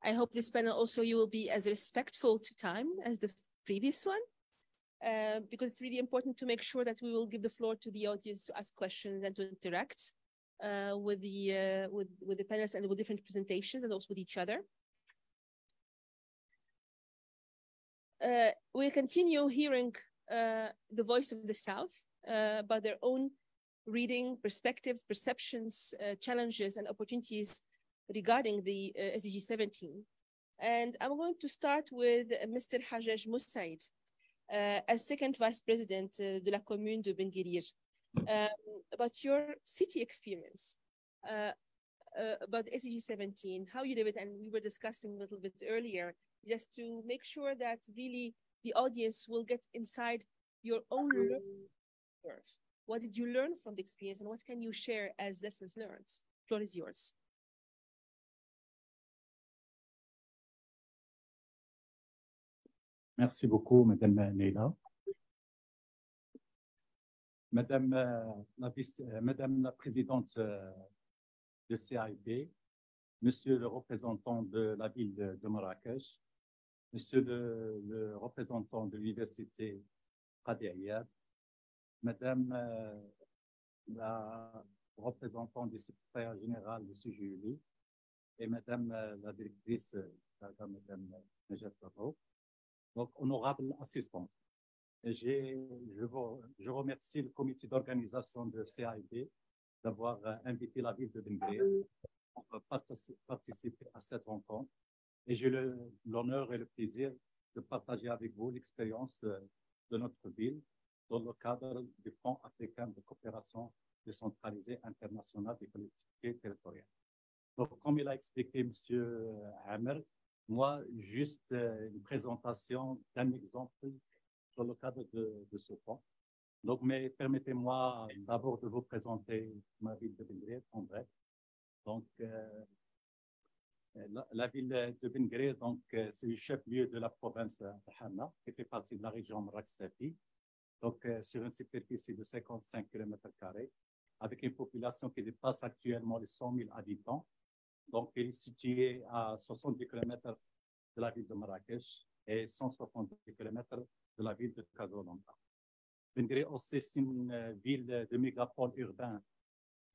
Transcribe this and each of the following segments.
I hope this panel also you will be as respectful to time as the previous one, because it's really important to make sure that we will give the floor to the audience to ask questions and to interact with the panelists and with different presentations and also with each other. We continue hearing the voice of the South about their own reading, perspectives, perceptions, challenges, and opportunities regarding the SDG 17. And I'm going to start with Mr. Hajjaj Moussaïd, as second vice president de la commune de Ben Guerir, about your city experience, about SDG 17, how you live it, and we were discussing a little bit earlier, just to make sure that really the audience will get inside your own learning curve. What did you learn from the experience, and what can you share as lessons learned? The floor is yours. Merci beaucoup, Madame Leila. Madame la Présidente de CIB, Monsieur le représentant de la ville de Marrakech, Monsieur le représentant de l'Université Qadiriya, Madame la représentante du secrétaire général de CGULI et Madame la directrice, Madame Najat Barro. Donc, honorable assistante, je remercie le comité d'organisation de CIB d'avoir invité la ville de Ben Guerir pour participer à cette rencontre. Et j'ai l'honneur et le plaisir de partager avec vous l'expérience de notre ville dans le cadre du Fonds africain de coopération décentralisée internationale des collectivités territoriales. Donc, comme il a expliqué M. Amer, moi, juste une présentation d'un exemple dans le cadre de ce fonds. Donc, mais permettez-moi d'abord de vous présenter ma ville de Ben Guerir en bref. Donc, la ville de Ben Guerir, donc, c'est le chef-lieu de la province de Hanna, qui fait partie de la région Marrakech-Safi. Donc, sur une superficie de 55 km², avec une population qui dépasse actuellement les 100 000 habitants. Donc, elle est située à 70 km de la ville de Marrakech et 170 km de la ville de Casablanca. Ben Guerir aussi, c'est une ville de mégapole urbain,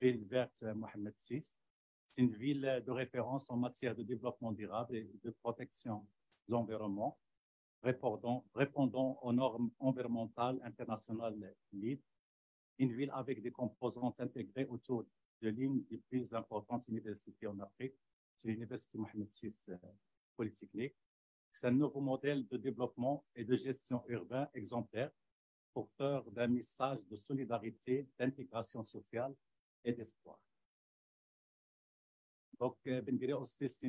ville verte Mohamed VI. C'est une ville de référence en matière de développement durable et de protection de l'environnement, répondant aux normes environnementales internationales LEED. Une ville avec des composantes intégrées autour de l'une des plus importantes universités en Afrique, c'est l'Université Mohamed VI Polytechnique. C'est un nouveau modèle de développement et de gestion urbain exemplaire, porteur d'un message de solidarité, d'intégration sociale et d'espoir. Donc, Ben Guerir aussi, c'est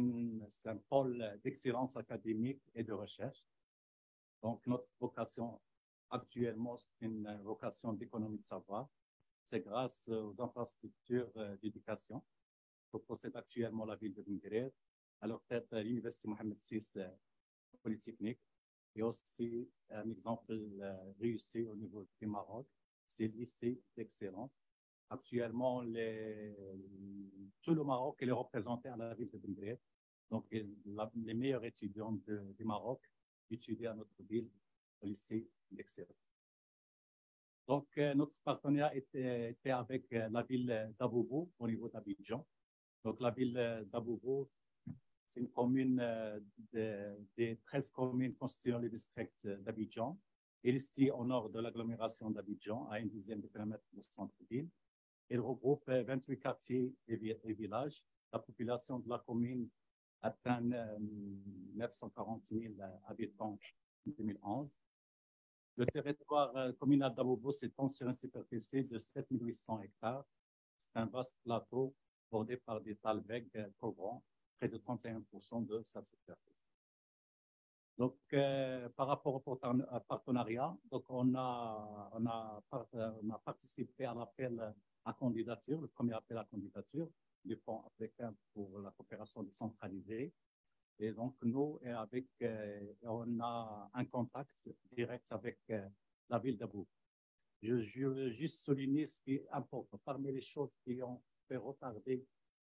un pôle d'excellence académique et de recherche. Donc, notre vocation actuellement, c'est une vocation d'économie de savoir. C'est grâce aux infrastructures d'éducation que possède actuellement la ville de Ben Guerir, à leur tête l'Université Mohamed VI Polytechnique, et aussi un exemple réussi au niveau du Maroc, c'est le lycée d'excellence. Actuellement, tout le Maroc est représenté à la ville de Ben Guerir. Donc, les meilleurs étudiants du Maroc étudient à notre ville, au lycée d'excellence. Donc, notre partenariat était avec la ville d'Abobo au niveau d'Abidjan. Donc, la ville d'Abobo, c'est une commune des 13 communes constituant le district d'Abidjan. Elle est située au nord de l'agglomération d'Abidjan, à une dizaine de kilomètres du centre-ville. Elle regroupe 28 quartiers et villages. La population de la commune atteint 940 000 habitants en 2011. Le territoire communal d'Abobo s'étend sur une superficie de 7 800 hectares. C'est un vaste plateau bordé par des talwegs couvrant près de 31% de sa superficie. Donc, par rapport au partenariat, donc on a participé à l'appel à candidature, le premier appel à candidature du Fonds africain pour la coopération décentralisée. Et donc, nous, on a un contact direct avec la ville d'Abobo. Je veux juste souligner ce qui est important. Parmi les choses qui ont fait retarder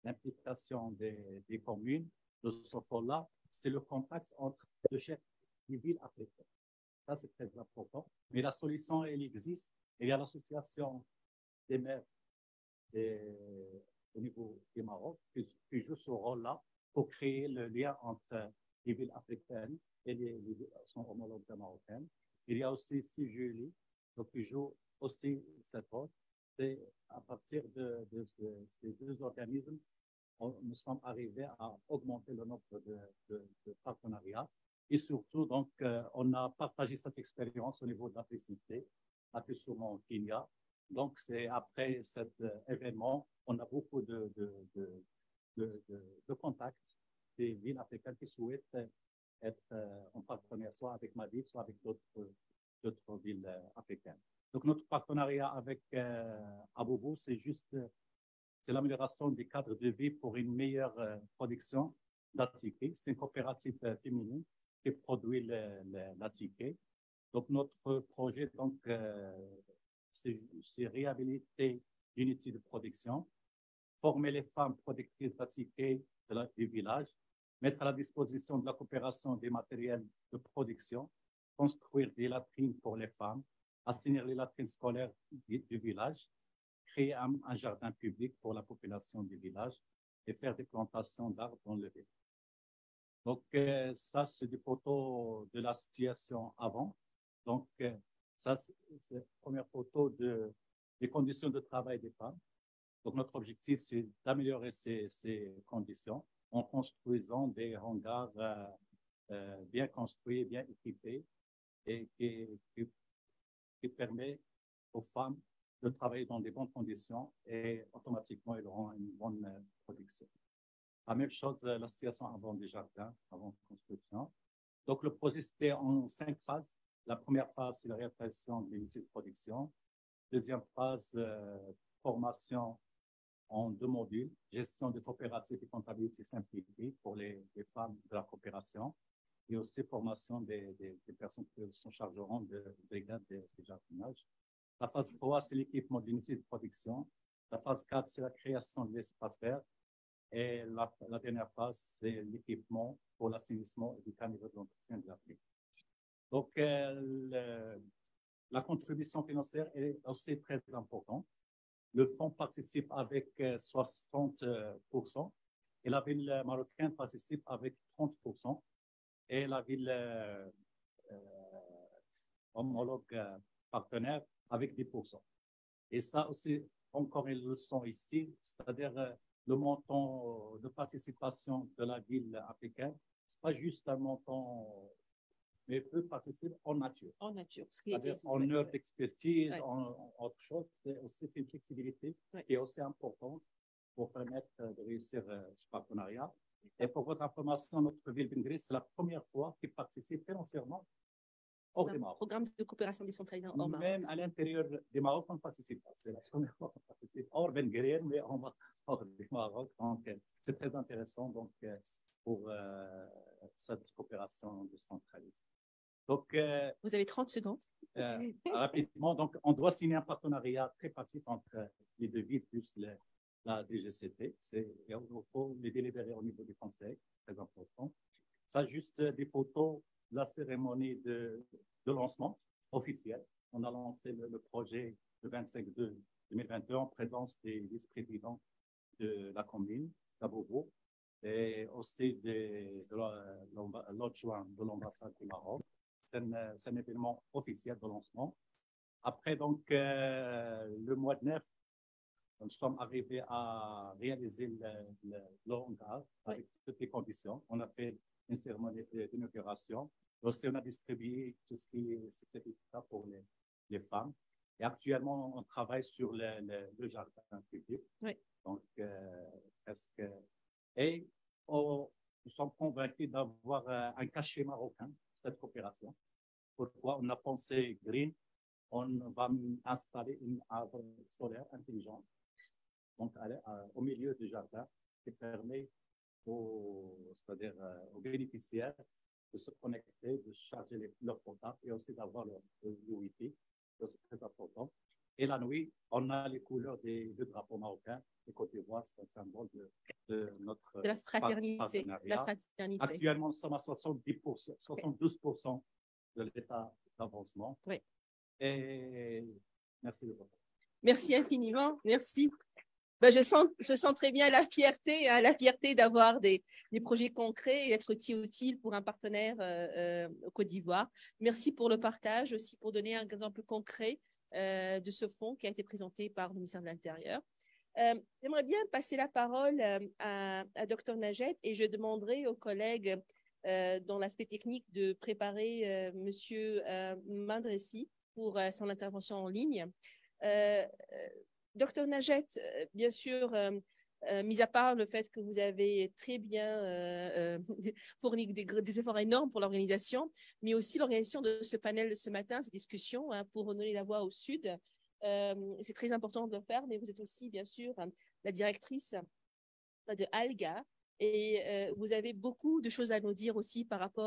l'implication des communes, de ce pôle-là, c'est le contact entre le chef des villes africaines. Ça, c'est très important. Mais la solution, elle existe. Il y a l'association des maires au niveau du Maroc qui joue ce rôle-là pour créer le lien entre les villes africaines et son homologue marocaine. Il y a aussi CGLI, donc qui joue aussi cette rôle. C'est à partir de ces deux organismes, nous sommes arrivés à augmenter le nombre de partenariats. Et surtout, donc, on a partagé cette expérience au niveau de la publicité, à plus souvent au Kenya. Donc, c'est après cet événement, on a beaucoup de contacts des villes africaines qui souhaitent être en partenariat soit avec ma ville, soit avec d'autres villes africaines. Donc, notre partenariat avec Abobo, c'est l'amélioration des cadres de vie pour une meilleure production d'attiqué. C'est une coopérative féminine qui produit l'attiqué. Donc, notre projet, donc, c'est réhabiliter l'unité de production, former les femmes productrices d'attiqué du village, mettre à la disposition de la coopération des matériels de production, construire des latrines pour les femmes, assainir les latrines scolaires du village, créer un jardin public pour la population du village et faire des plantations d'arbres dans le village. Donc, ça, c'est des photos de la situation avant. Donc, ça, c'est la première photo des conditions de travail des femmes. Donc, notre objectif, c'est d'améliorer ces conditions en construisant des hangars bien construits, bien équipés et qui permet aux femmes de travailler dans des bonnes conditions et automatiquement, ils auront une bonne production. La même chose, la situation avant des jardins, avant la construction. Donc, le projet, c'était en 5 phases. La première phase, c'est la réalisation de l'unité de production. Deuxième phase, formation en 2 modules, gestion des coopératives et comptabilité simplifiée pour les femmes de la coopération et aussi formation des personnes qui se chargeront de brigades de jardinage. La phase 3, c'est l'équipement de l'unité de production. La phase 4, c'est la création de l'espace vert. Et la dernière phase, c'est l'équipement pour l'assainissement et du caniveau de l'entretien de la pluie. Donc, la contribution financière est aussi très importante. Le fonds participe avec 60% et la ville marocaine participe avec 30% et la ville homologue partenaire avec 10%. Et ça aussi, encore une leçon ici, c'est-à-dire le montant de participation de la ville africaine, ce n'est pas juste un montant, mais peut participer en nature. En nature, c'est-à-dire en heures d'expertise, en autre chose. C'est aussi une flexibilité qui est aussi importante pour permettre de réussir ce partenariat. Et pour votre information, notre ville d'Ingris, c'est la première fois qu'il participe financièrement hors du Maroc. Programme de coopération décentralisée hors Maroc. Même à l'intérieur du Maroc, on ne participe pas. C'est la première fois qu'on participe hors Benguerir, mais hors du Maroc. Donc, c'est très intéressant donc, pour cette coopération décentralisée. Donc, vous avez 30 secondes. Rapidement, donc, on doit signer un partenariat tripartite entre les deux villes plus la DGCT. Il faut les délibérer au niveau du conseil, très important. Ça, juste des photos de la cérémonie de lancement officiel. On a lancé le projet le 25/2/2022 en présence des vice-présidents de la commune d'Abobo et aussi de l'adjoint de l'ambassade du Maroc. C'est un événement officiel de lancement. Après, donc, le mois de 9, nous sommes arrivés à réaliser le hangar avec toutes les conditions. On a fait une cérémonie d'inauguration. Aussi, on a distribué tout ce qui est certificat pour les femmes. Et actuellement, on travaille sur le jardin public. Oui. Donc, et nous sommes convaincus d'avoir un cachet marocain, cette coopération. Pourquoi on a pensé green, on va installer une arbre solaire intelligente donc au milieu du jardin qui permet c'est-à-dire aux bénéficiaires de se connecter, de charger leur portable et aussi d'avoir le Wi-Fi. C'est très important. Et la nuit, on a les couleurs du drapeau marocain. Le Côte d'Ivoire, c'est un symbole de notre de la fraternité. partenariat. Actuellement, nous sommes à 70%, 72% de l'état d'avancement. Oui. Et merci de votre. Merci infiniment. Merci. Ben, je sens très bien la fierté d'avoir des projets concrets et d'être utile pour un partenaire au Côte d'Ivoire. Merci pour le partage, aussi pour donner un exemple concret de ce fonds qui a été présenté par le ministère de l'Intérieur. J'aimerais bien passer la parole à Dr Najette et je demanderai aux collègues dans l'aspect technique de préparer Monsieur Mandressi pour son intervention en ligne. Dr Najette, bien sûr, mis à part le fait que vous avez très bien fourni des efforts énormes pour l'organisation, mais aussi l'organisation de ce panel de ce matin, ces discussions pour donner la voix au Sud. C'est très important de le faire, mais vous êtes aussi, bien sûr, la directrice de ALGA et vous avez beaucoup de choses à nous dire aussi par rapport